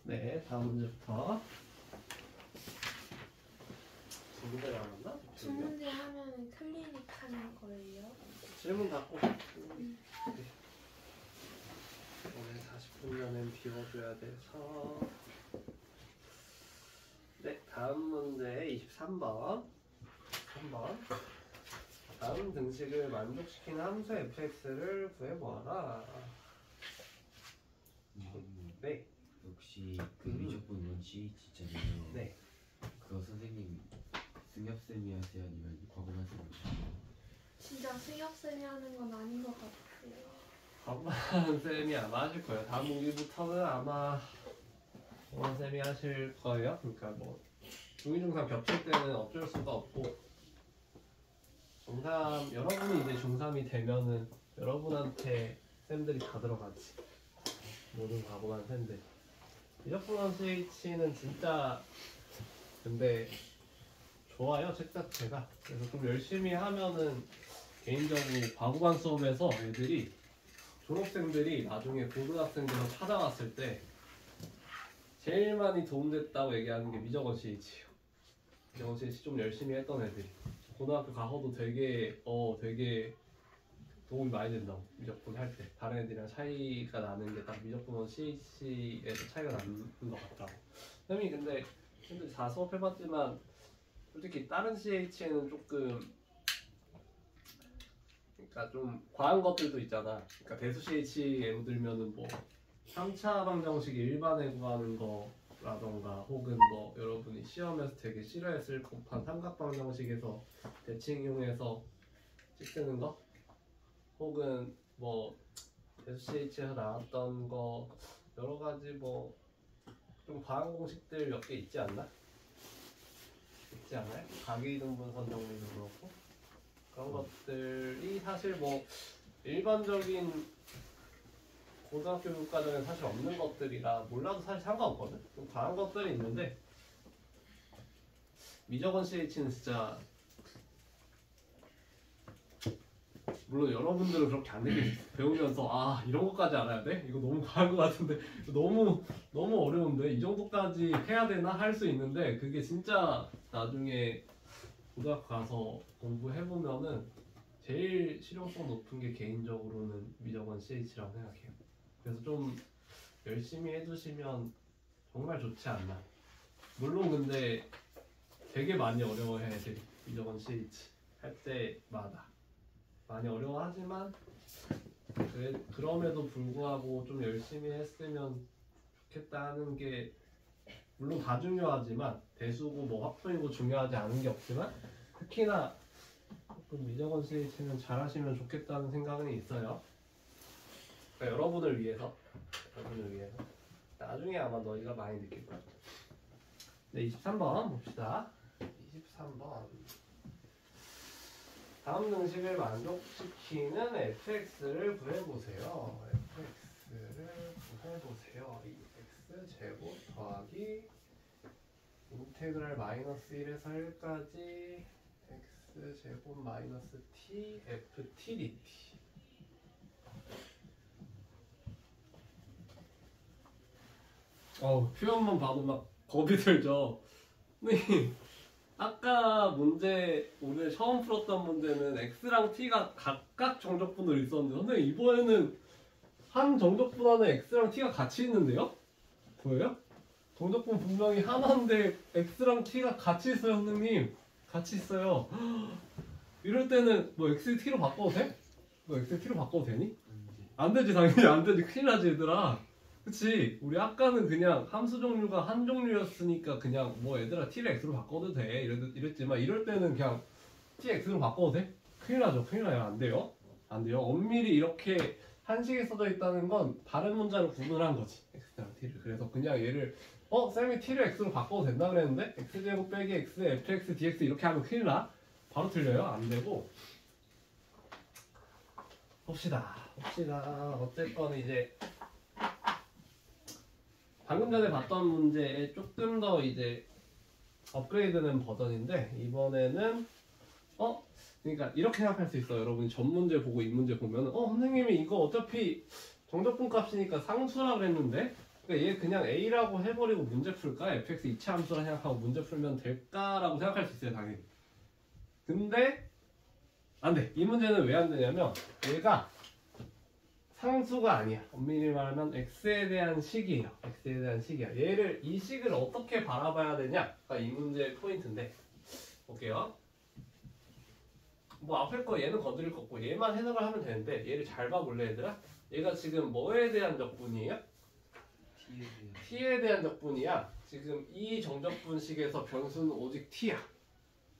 네, 다음 문제부터. 두 문제 남았나? 두 문제 하면 클리닉 하는 거예요? 질문 받고. 오늘 40분 전엔 비워줘야 돼서. 네, 다음 문제 23번. 3번. 다음 등식을 만족시키는 함수 fx를 구해보아라. 네. 역시 그 미적분 원칙 진짜네요. 네. 그거 선생님 승엽쌤이 하세요 아니면 과거만 쌤이 하세요? 진짜 승엽쌤이 하는 건 아닌 것 같아요. 엄마는 쌤이 아마 하실 거예요. 다음 분기부터는 아마 엄마 쌤이 하실 거예요. 그러니까 뭐 중2, 중3 겹칠 때는 어쩔 수가 없고 중3 여러분이 이제 중3이 되면은 여러분한테 쌤들이 다 들어가지. 모든 과거만 쌤들. 미적분 원칙은 진짜 근데 좋아요 책 자체가. 그래서 좀 열심히 하면은 개인적으로 과구간 수업에서 애들이 졸업생들이 나중에 고등학생들로 찾아왔을 때 제일 많이 도움됐다고 얘기하는 게 미적원 CH예요. 미적원 CH 좀 열심히 했던 애들이 고등학교 가서도 되게 도움이 많이 된다고. 미적분 할 때 다른 애들이랑 차이가 나는 게 딱 미적분 CH에서 차이가 나는 것 같다고. 선생님이 근데 다 수업해봤지만 솔직히 다른 CH에는 조금 그러니까 좀 과한 것들도 있잖아. 그러니까 대수 CH 예로 들면은 뭐 3차 방정식이 일반에 구하는 거라던가 혹은 뭐 여러분이 시험에서 되게 싫어했을 법한 삼각 방정식에서 대칭 이용해서 찍는 거 혹은 뭐 대수 CH에서 나왔던 거 여러 가지 뭐 좀 과한 공식들 몇 개 있지 않나? 있지 않아요? 가계이등분선 정리도 그렇고 그런 것들이 사실 뭐 일반적인 고등학교 교육과정에 사실 없는 것들이라 몰라도 사실 상관없거든. 좀 과한 것들이 있는데 미적원 CH는 진짜 물론 여러분들은 그렇게 안 되겠죠. 배우면서 아 이런 것까지 알아야 돼? 이거 너무 과한 것 같은데 너무 어려운데 이 정도까지 해야 되나 할 수 있는데 그게 진짜 나중에 고등학교 가서 공부해보면은 제일 실용성 높은 게 개인적으로는 미적원 CH라고 생각해요. 그래서 좀 열심히 해두시면 정말 좋지 않나. 물론 근데 되게 많이 어려워해야 돼. 미적원 CH 할 때마다 많이 어려워하지만 그럼에도 불구하고 좀 열심히 했으면 좋겠다는 게 물론 다 중요하지만 대수고 뭐 확분이고 중요하지 않은 게 없지만 특히나 조금 미적원 CH는 잘하시면 좋겠다는 생각은 있어요. 그러니까 여러분을 위해서 나중에 아마 너희가 많이 느낄 거야. 네, 23번 봅시다. 23번 다음 등식을 만족시키는 fx를 구해보세요. fx를 구해보세요. 이 x제곱 더하기 인테그랄 마이너스 1에서 1까지 x제곱 마이너스 t ft dt. 표현만 봐도 막 겁이 들죠. 네. 아까 문제 오늘 처음 풀었던 문제는 x랑 t가 각각 정적분으로 있었는데 선생님 이번에는 한 정적분 안에 x랑 t가 같이 있는데요? 보여요? 정적분 분명히 하나인데 x랑 t가 같이 있어요. 선생님 같이 있어요. 이럴 때는 뭐 x를 t로 바꿔도 돼? 너 x를 t로 바꿔도 되니? 안 되지. 당연히 안 되지. 큰일 나지 얘들아. 그치? 우리 아까는 그냥 함수 종류가 한 종류였으니까 그냥 뭐 얘들아 t를 x로 바꿔도 돼 이랬지만 이럴 때는 그냥 t x로 바꿔도 돼? 큰일 나죠. 큰일 나요. 안 돼요. 안 돼요. 엄밀히 이렇게 한식에 써져 있다는 건 다른 문자를 구분한 거지. x랑 t를. 그래서 그냥 얘를 쌤이 t를 x로 바꿔도 된다 그랬는데 x제곱 빼기 x fx dx 이렇게 하면 큰일 나. 바로 틀려요. 안 되고 봅시다. 어쨌건 이제 방금 전에 봤던 문제에 조금 더 이제 업그레이드된 버전인데 이번에는 그러니까 이렇게 생각할 수 있어요. 여러분이 전 문제 보고 이 문제 보면은 선생님이 이거 어차피 정적분 값이니까 상수라 그랬는데 그러니까 얘 그냥 a라고 해버리고 문제 풀까? fx 이차함수라 생각하고 문제 풀면 될까라고 생각할 수 있어요, 당연히. 근데 안 돼. 이 문제는 왜 안 되냐면 얘가 상수가 아니야. 엄밀히 말하면 x에 대한 식이에요. x에 대한 식이야. 얘를 이 식을 어떻게 바라봐야 되냐가 이 문제의 포인트인데 볼게요. 뭐 앞에 거 얘는 건드릴 거 없고 얘만 해석을 하면 되는데 얘를 잘 봐볼래 얘들아? 얘가 지금 뭐에 대한 적분이에요? t에 대한 적분이야. 지금 이 정적분식에서 변수는 오직 t야.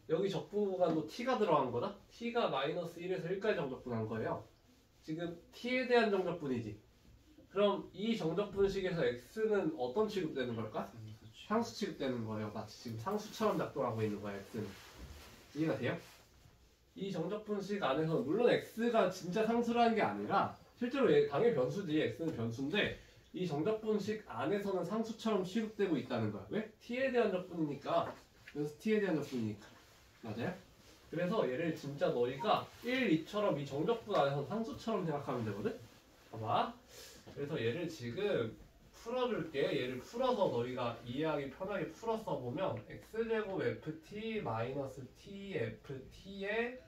여기 적분 구간도 t가 들어간 거다? t가 마이너스 1에서 1까지 정적분한 거예요. 지금 t에 대한 정적분이지. 그럼 이 정적분식에서 x는 어떤 취급되는 걸까? 상수 취급되는 거예요. 마치 지금 상수처럼 작동하고 있는 거야, x는. 이해가 돼요? 이 정적분식 안에서 물론 x가 진짜 상수라는 게 아니라 실제로 얘 당연히 변수지. x는 변수인데 이 정적분식 안에서는 상수처럼 취급되고 있다는 거야. 왜? t에 대한 적분이니까. 그래서 t에 대한 적분이니까. 맞아요? 그래서 얘를 진짜 너희가 1, 2처럼 이 정적분 안에서 상수처럼 생각하면 되거든? 봐봐. 그래서 얘를 지금 풀어줄게. 얘를 풀어서 너희가 이해하기 편하게 풀어서 보면 x제곱 ft 마이너스 tft의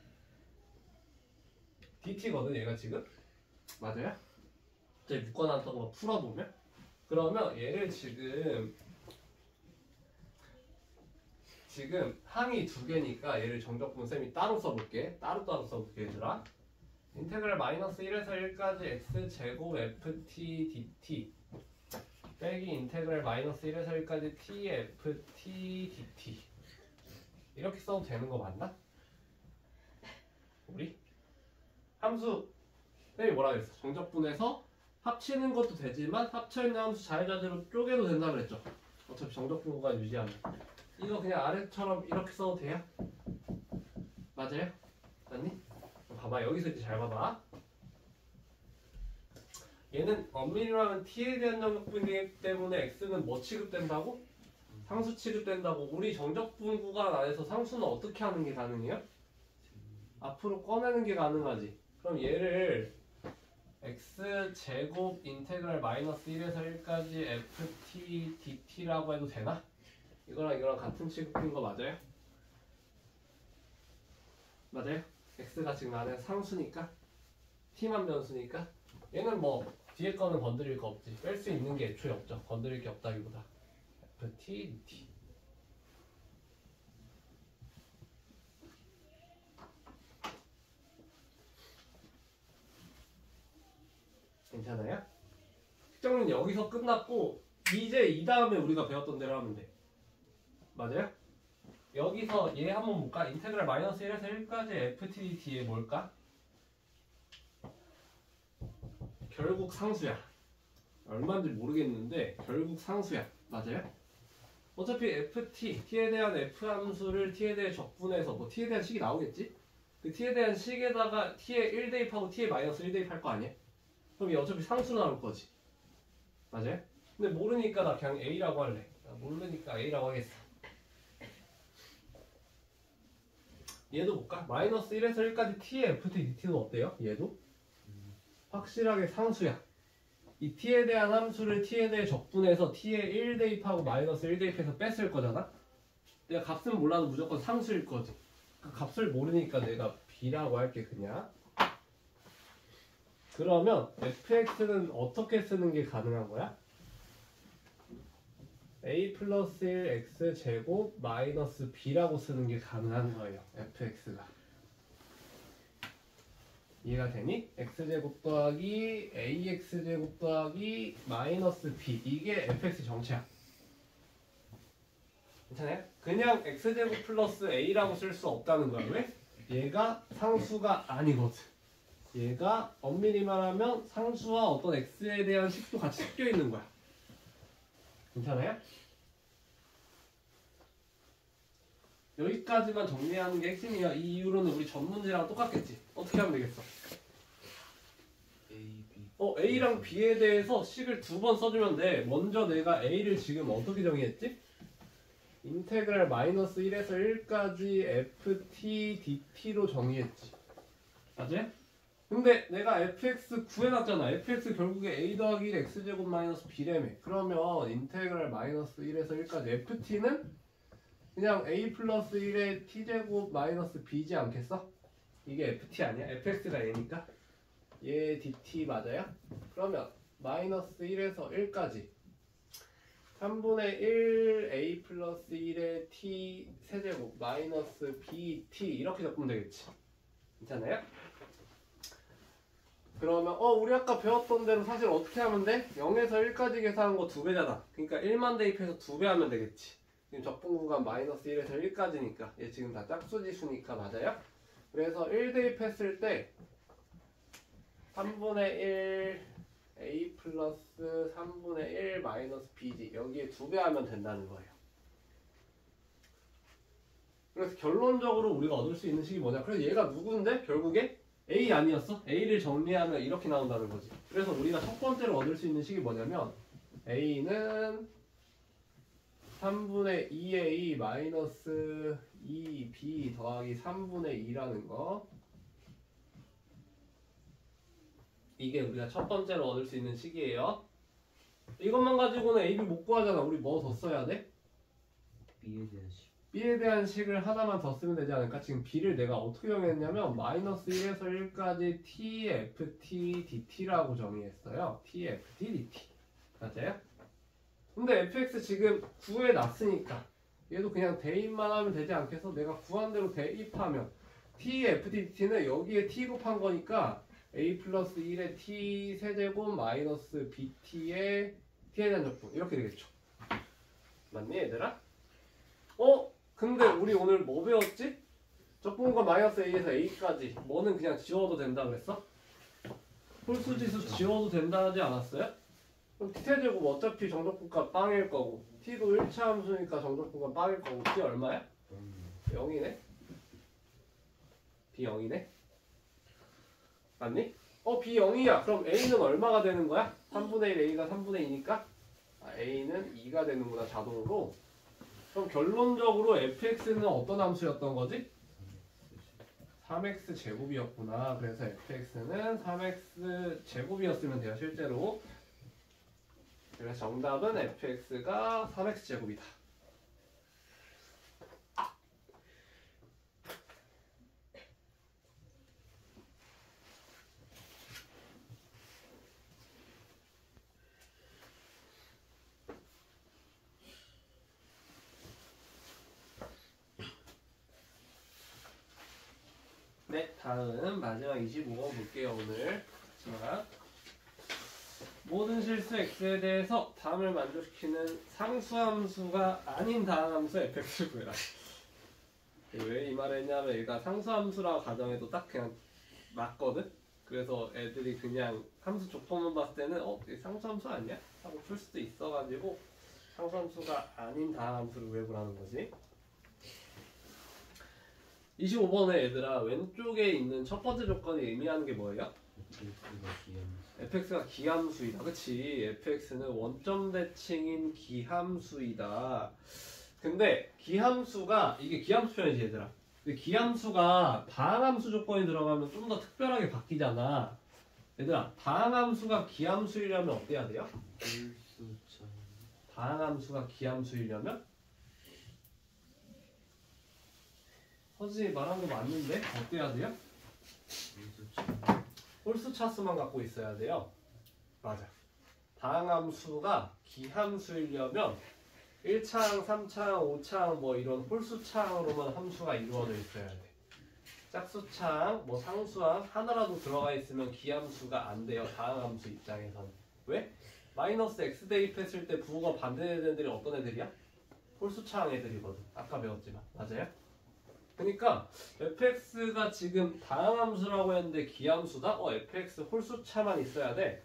dt거든 얘가 지금. 맞아요? 이제 묶어놨던 거 풀어보면 그러면 얘를 지금 항이 두 개니까 얘를 정적분 쌤이 따로 써볼게. 따로 써볼게 얘들아. 인테그랄 마이너스 1에서 1까지 x제곱 ft dt 빼기 인테그랄 마이너스 1에서 1까지 t ft dt 이렇게 써도 되는 거 맞나? 우리? 함수 쌤이 뭐라 그랬어? 정적분에서 합치는 것도 되지만 합쳐있는 함수 자유자재로 쪼개도 된다 그랬죠? 어차피 정적분 구간 유지하면 이거 그냥 아래처럼 이렇게 써도 돼요? 맞아요? 맞니? 봐봐 여기서 이제 잘 봐봐. 얘는 엄밀히 말하면 t에 대한 정적분이기 때문에 x는 뭐 취급된다고? 상수 취급된다고. 우리 정적분 구간 안에서 상수는 어떻게 하는 게 가능해요? 앞으로 꺼내는 게 가능하지. 그럼 얘를 x제곱 인테그랄 마이너스 1에서 1까지 ft dt라고 해도 되나? 이거랑 같은 취급인 거 맞아요? 맞아요? x가 지금 안에 상수니까 t만 변수니까 얘는 뭐 뒤에 거는 건드릴 거 없지. 뺄 수 있는 게 애초에 없죠. 건드릴 게 없다기보다 ft dt 괜찮아요? 특정은 여기서 끝났고 이제 이 다음에 우리가 배웠던 대로 하면 돼. 맞아요? 여기서 얘 한번 볼까? 인테그랄 마이너스 1에서 1까지 ftdt에 뭘까? 결국 상수야. 얼마인지 모르겠는데 결국 상수야. 맞아요? 어차피 ft, t에 대한 f 함수를 t에 대해 적분해서 뭐 t에 대한 식이 나오겠지? 그 t에 대한 식에다가 t에 1 대입하고 t에 마이너스 1 대입할 거 아니야? 그럼 얘 어차피 상수로 나올 거지. 맞아요? 근데 모르니까 나 그냥 a라고 할래. 모르니까 a라고 하겠어. 얘도 볼까? 마이너스 1에서 1까지 t의 ft dt는 어때요? 얘도? 확실하게 상수야. 이 t에 대한 함수를 t에 대해 적분해서 t에 1 대입하고 마이너스 1 대입해서 뺐을 거잖아? 내가 값은 몰라도 무조건 상수일 거지. 그 값을 모르니까 내가 b라고 할게 그냥. 그러면 fx는 어떻게 쓰는 게 가능한 거야? a 플러스 1 x 제곱 마이너스 b라고 쓰는 게 가능한 거예요. fx가. 이해가 되니? x제곱 더하기 ax제곱 더하기 마이너스 b 이게 fx 정체야. 괜찮아요? 그냥 x제곱 플러스 a라고 쓸 수 없다는 거야. 왜? 얘가 상수가 아니거든. 얘가 엄밀히 말하면 상수와 어떤 x에 대한 식도 같이 섞여 있는 거야. 괜찮아요? 여기까지만 정리하는 게 핵심이야. 이 이유로는 우리 전 문제랑 똑같겠지. 어떻게 하면 되겠어? A랑 B에 대해서 식을 두 번 써주면 돼. 먼저 내가 A를 지금 어떻게 정의했지? 인테그랄 마이너스 1에서 1까지 ft dt로 정의했지. 맞아요? 근데 내가 fx 구해놨잖아. fx 결국에 a 더하기 1 x제곱 마이너스 b라며. 그러면 인테그랄 마이너스 1에서 1까지 ft는 그냥 a 플러스 1의 t제곱 마이너스 b지 않겠어? 이게 ft 아니야? fx가 a니까 얘 dt 맞아요? 그러면 마이너스 1에서 1까지 3분의 1 a 플러스 1의 t 세제곱 마이너스 bt 이렇게 적으면 되겠지. 괜찮아요? 그러면 우리 아까 배웠던 대로 사실 어떻게 하면 돼? 0에서 1까지 계산한 거 2배잖아. 그러니까 1만 대입해서 2배 하면 되겠지. 지금 적분 구간 마이너스 1에서 1까지니까 얘 지금 다 짝수지수니까 맞아요? 그래서 1 대입했을 때 3분의 1 a 플러스 3분의 1 마이너스 b지 여기에 2배 하면 된다는 거예요. 그래서 결론적으로 우리가 얻을 수 있는 식이 뭐냐? 그래서 얘가 누군데? 결국에 A 아니었어? A를 정리하면 이렇게 나온다는 거지. 그래서 우리가 첫 번째로 얻을 수 있는 식이 뭐냐면 A는 3분의 2A 마이너스 2B 더하기 3분의 2라는 거. 이게 우리가 첫 번째로 얻을 수 있는 식이에요. 이것만 가지고는 A, B 못 구하잖아. 우리 뭐 더 써야 돼? B에 대한 식. B에 대한 식을 하나만 더 쓰면 되지 않을까? 지금 B를 내가 어떻게 정했냐면 마이너스 1에서 1까지 TFT DT라고 정의했어요. TFT DT 맞아요? 근데 fx 지금 구해놨으니까 얘도 그냥 대입만 하면 되지 않겠어? 내가 구한 대로 대입하면 TFT DT는 여기에 T 곱한 거니까 A 플러스 1의 T 세제곱 마이너스 BT의 T에 대한 적분 이렇게 되겠죠. 맞니 얘들아? 근데 우리 오늘 뭐 배웠지? 적분과 마이너스 A에서 A까지 뭐는 그냥 지워도 된다 그랬어? 홀수지수 지워도 된다 하지 않았어요? 그럼 T세제곱 어차피 정적분값 빵일 거고 T도 1차 함수니까 정적분값 빵일 거고 T 얼마야? 0이네? B 0이네? 맞니? B 0이야. 그럼 A는 얼마가 되는 거야? 3분의 1 A가 3분의 2니까 A는 2가 되는구나 자동으로. 그럼 결론적으로 fx는 어떤 함수였던 거지? 3x 제곱이었구나. 그래서 fx는 3x 제곱이었으면 돼요 실제로. 그래서 정답은 fx가 3x 제곱이다. 네, 다음 마지막 25번 볼게요. 오늘 마지막 모든 실수 x에 대해서 다음을 만족시키는 상수함수가 아닌 다항함수 fx를 구해라. 왜 이 말을 했냐면 얘가 상수함수라고 가정해도 딱 그냥 맞거든? 그래서 애들이 그냥 함수 조건만 봤을 때는 이게 상수함수 아니야? 하고 풀 수도 있어가지고 상수함수가 아닌 다항함수를 구해보라는 거지. 25번에 얘들아 왼쪽에 있는 첫 번째 조건이 의미하는 게 뭐예요? fx가 기함수이다. 그치? fx는 원점 대칭인 기함수이다. 근데 기함수가 이게 기함수 표현이지 얘들아. 근데 기함수가 다항함수 조건이 들어가면 좀 더 특별하게 바뀌잖아. 얘들아 다항함수가 기함수이려면 어때야 돼요? 홀수점. 다항함수가 기함수이려면? 허지 말한 거 맞는데? 어때야 돼요? 홀수점. 홀수 차수만 갖고 있어야 돼요. 맞아. 다항함수가 기함수이려면 1차항, 3차항, 5차항 뭐 이런 홀수차항으로만 함수가 이루어져 있어야 돼. 짝수차항, 뭐 상수항 하나라도 들어가 있으면 기함수가 안 돼요. 다항함수 입장에서는. 왜? 마이너스 x 대입했을 때 부호가 반대되는 애들이 어떤 애들이야? 홀수차항 애들이거든. 아까 배웠지만. 맞아요? 그러니까 fx가 지금 다항함수라고 했는데 기함수다? fx 홀수차만 있어야 돼.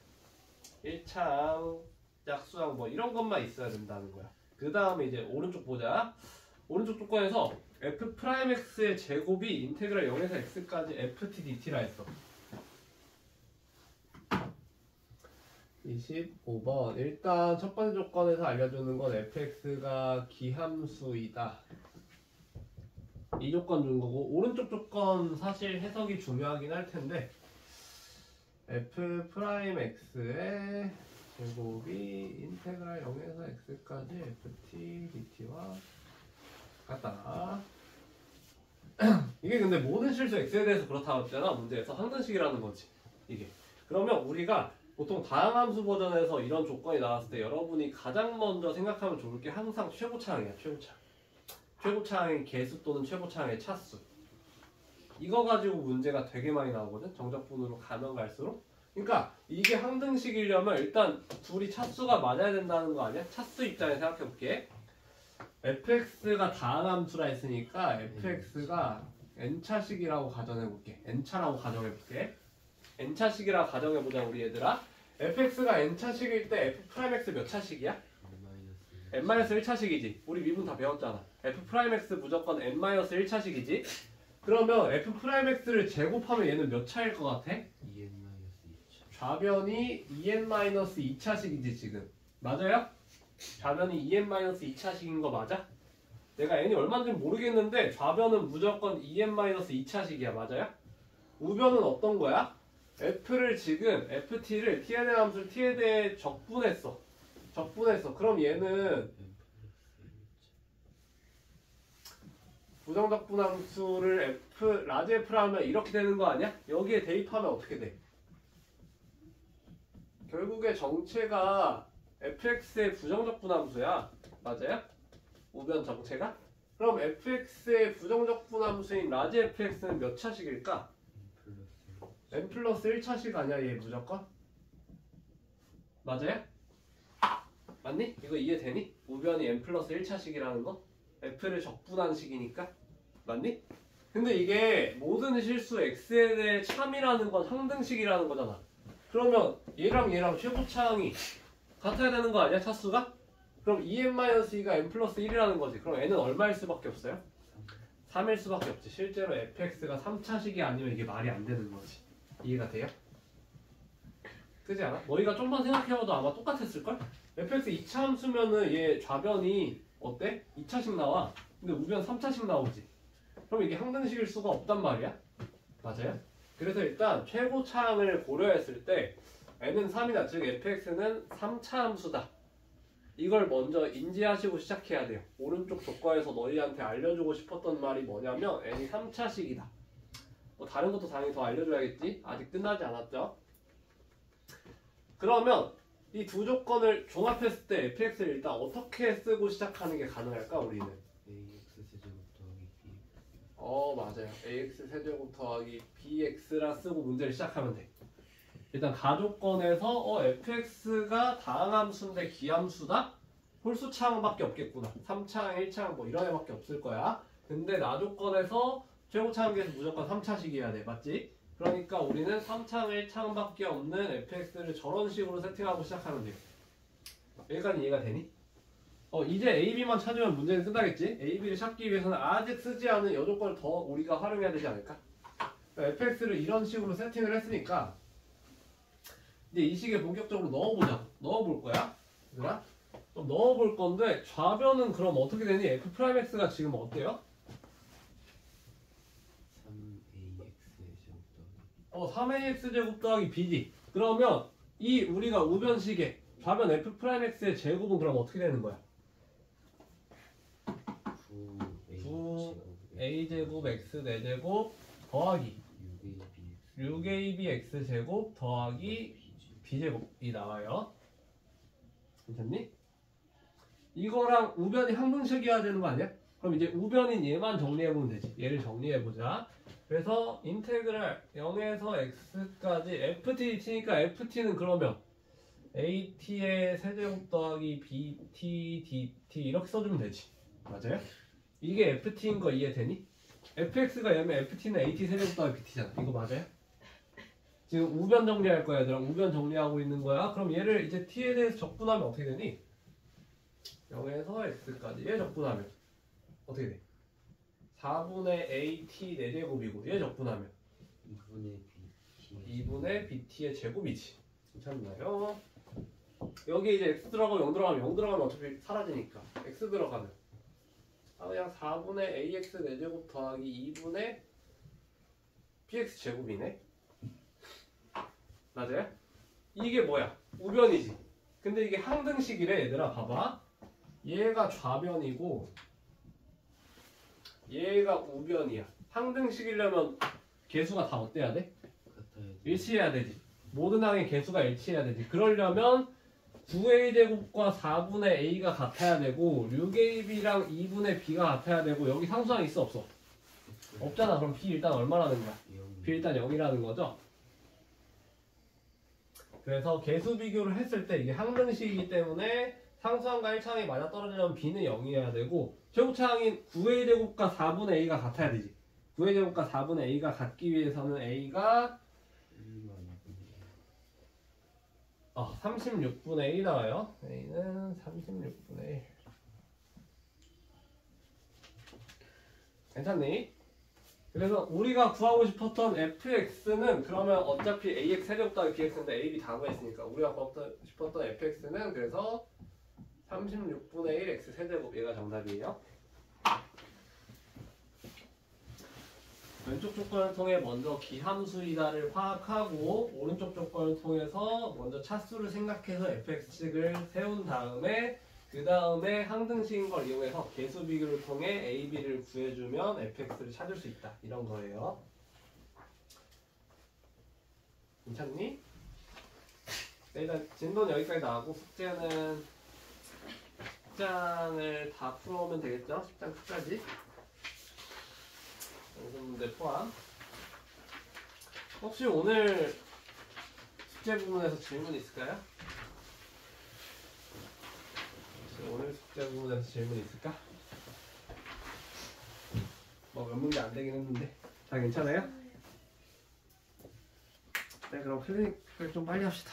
1차항, 짝수항 뭐 이런 것만 있어야 된다는 거야. 그 다음에 이제 오른쪽 보자. 오른쪽 조건에서 f'x의 제곱이 인테그랄 0에서 x까지 ft dt라 했어. 25번. 일단 첫 번째 조건에서 알려주는 건 fx가 기함수이다. 이 조건 준 거고 오른쪽 조건 사실 해석이 중요하긴 할 텐데 f 프라임 x의 제곱이 인테그랄 0에서 x까지 ft dt와 같다. 이게 근데 모든 실수 x에 대해서 그렇다고 했잖아. 문제에서 항등식이라는 거지 이게. 그러면 우리가 보통 다항함수 버전에서 이런 조건이 나왔을 때 여러분이 가장 먼저 생각하면 좋을 게 항상 최고차항이야. 최고차항의 개수 또는 최고차항의 차수. 이거 가지고 문제가 되게 많이 나오거든. 정적분으로 가면 갈수록. 그러니까 이게 항등식이려면 일단 둘이 차수가 맞아야 된다는 거 아니야? 차수 입장에 생각해볼게. fx가 다항함수라 했으니까 fx가 n차식이라고 가정해볼게. n차라고 가정해볼게. n차식이라고 가정해보자 우리 얘들아. fx가 n차식일 때 f'x 몇 차식이야? n-1차식이지. 우리 미분 다 배웠잖아. f'x 무조건 n-1차식이지. 그러면 f'x를 제곱하면 얘는 몇 차일 것 같아? 2n-2차. 좌변이 2n-2차식이지 지금. 맞아요? 좌변이 2n-2차식인 거 맞아? 내가 n이 얼마인지 모르겠는데 좌변은 무조건 2n-2차식이야. 맞아요? 우변은 어떤 거야? f를 지금 ft를 t에 대한 함수를 t에 대해 적분했어. 그럼 얘는 부정적분 함수를 라지 f라 하면 이렇게 되는 거 아니야? 여기에 대입하면 어떻게 돼? 결국에 정체가 fx의 부정적분 함수야. 맞아요? 우변 정체가? 그럼 fx의 부정적분 함수인 라지 fx는 몇 차식일까? n 플러스 1차식 아니야 얘 무조건? 맞아요? 맞니? 이거 이해되니? 우변이 n 플러스 1차식이라는 거? f를 적분한 식이니까? 맞니? 근데 이게 모든 실수 x에 대해 참이라는 건 항등식이라는 거잖아. 그러면 얘랑 최고차항이 같아야 되는 거 아니야? 차수가? 그럼 2n-2가 n 플러스 1이라는 거지. 그럼 n은 얼마일 수밖에 없어요? 3일 수밖에 없지. 실제로 fx가 3차식이 아니면 이게 말이 안 되는 거지. 이해가 돼요? 그지 않아? 너희가 좀만 생각해봐도 아마 똑같았을걸? fx 2차 함수면은 얘 좌변이 어때? 2차식 나와. 근데 우변 3차식 나오지. 그럼 이게 항등식일 수가 없단 말이야? 맞아요? 그래서 일단 최고차항을 고려했을 때 n은 3이다. 즉 fx는 3차 함수다. 이걸 먼저 인지하시고 시작해야 돼요. 오른쪽 조과에서 너희한테 알려주고 싶었던 말이 뭐냐면 n이 3차식이다. 뭐 다른 것도 당연히 더 알려줘야겠지? 아직 끝나지 않았죠? 그러면 이 두 조건을 종합했을 때 fx를 일단 어떻게 쓰고 시작하는 게 가능할까 우리는? ax 세제곱 더하기 b. 맞아요. ax 세제곱 더하기 bx라 쓰고 문제를 시작하면 돼. 일단 가조건에서 fx가 다항함수인데 기함수다? 홀수차항밖에 없겠구나. 3차항, 1차항 뭐 이런 애밖에 없을 거야. 근데 나조건에서 최고차항계에서 무조건 3차식이어야 돼. 맞지? 그러니까 우리는 3차항, 1차항밖에 없는 fx를 저런 식으로 세팅하고 시작하면 돼요. 여기까지 이해가 되니? 이제 a, b만 찾으면 문제는 끝나겠지? a, b를 찾기 위해서는 아직 쓰지 않은 이 조건을 더 우리가 활용해야 되지 않을까? 그러니까 fx를 이런 식으로 세팅을 했으니까 이제 이 식에 본격적으로 넣어보자. 넣어볼 거야. 얘들아? 좀 넣어볼 건데 좌변은 그럼 어떻게 되니? f'x가 지금 어때요? 3ax 제곱 더하기 3ax 제곱 더하기 b지. 그러면 이 우리가 우변식의 좌변 f'x의 제곱은 그럼 어떻게 되는 거야? 9a 제곱 x 4제곱 더하기 6ab x 제곱 더하기 b제곱이 나와요. 괜찮니? 이거랑 우변이 항등식이어야 되는 거 아니야? 그럼 이제 우변인 얘만 정리해보면 되지. 얘를 정리해보자. 그래서 인테그랄 0에서 x까지 ft t니까 ft는 그러면 at의 세제곱 더하기 bt dt 이렇게 써주면 되지. 맞아요? 이게 ft인 거 이해되니? fx가 얘면 ft는 at 세제곱 더하기 bt잖아. 이거 맞아요? 지금 우변 정리할 거야 얘들아. 우변 정리하고 있는 거야. 그럼 얘를 이제 t에 대해서 적분하면 어떻게 되니? 0에서 x까지 얘 적분하면 어떻게 돼? 4분의 at 4제곱이고 얘 적분하면 2분의 bt의 제곱이지. 괜찮나요? 여기 이제 x 들어가고 0 들어가면 0 들어가면 어차피 사라지니까 x 들어가면 그냥 4분의 ax 4제곱 더하기 2분의 bx 제곱이네. 맞아요? 이게 뭐야? 우변이지. 근데 이게 항등식이래. 얘들아 봐봐. 얘가 좌변이고 얘가 우변이야. 항등식이려면 개수가 다 어때야 돼? 같아야지. 일치해야 되지. 모든 항의 개수가 일치해야 되지. 그러려면 9a 제곱과 4분의 a가 같아야 되고 6ab랑 2분의 b가 같아야 되고 여기 상수항 있어 없어? 없잖아. 그럼 b 일단 얼마라는 거야? b 일단 0이라는 거죠. 그래서 개수 비교를 했을 때 이게 항등식이기 때문에 상수항과 1차항이 맞아떨어지려면 b는 0이어야 되고 최고차항인 9a 제곱과 4분의 a가 같아야 되지. 9a 제곱과 4분의 a가 같기 위해서는 a가 36분의 1 나와요. a는 36분의 1. 괜찮니? 그래서 우리가 구하고 싶었던 fx는 그러면 어차피 ax 세제곱 더하기 bx인데 a, b 다 구했으니까 우리가 구하고 싶었던 fx는 그래서 36분의 1 x 세제곱 얘가 정답이에요. 왼쪽 조건을 통해 먼저 기함수이다를 파악하고 오른쪽 조건을 통해서 먼저 차수를 생각해서 fx식을 세운 다음에 그 다음에 항등식인 걸 이용해서 개수 비교를 통해 a, b를 구해주면 fx를 찾을 수 있다. 이런 거예요. 괜찮니? 네, 일단 진도는 여기까지 나오고 숙제는 10장을 다 풀어오면 되겠죠? 10장 끝까지. 연습 문제 포함. 혹시 오늘 숙제 부분에서 질문 있을까요? 혹시 오늘 숙제 부분에서 질문 있을까? 뭐 몇 문제 안 되긴 했는데 다 괜찮아요? 네, 그럼 클리닉을 좀 빨리 합시다.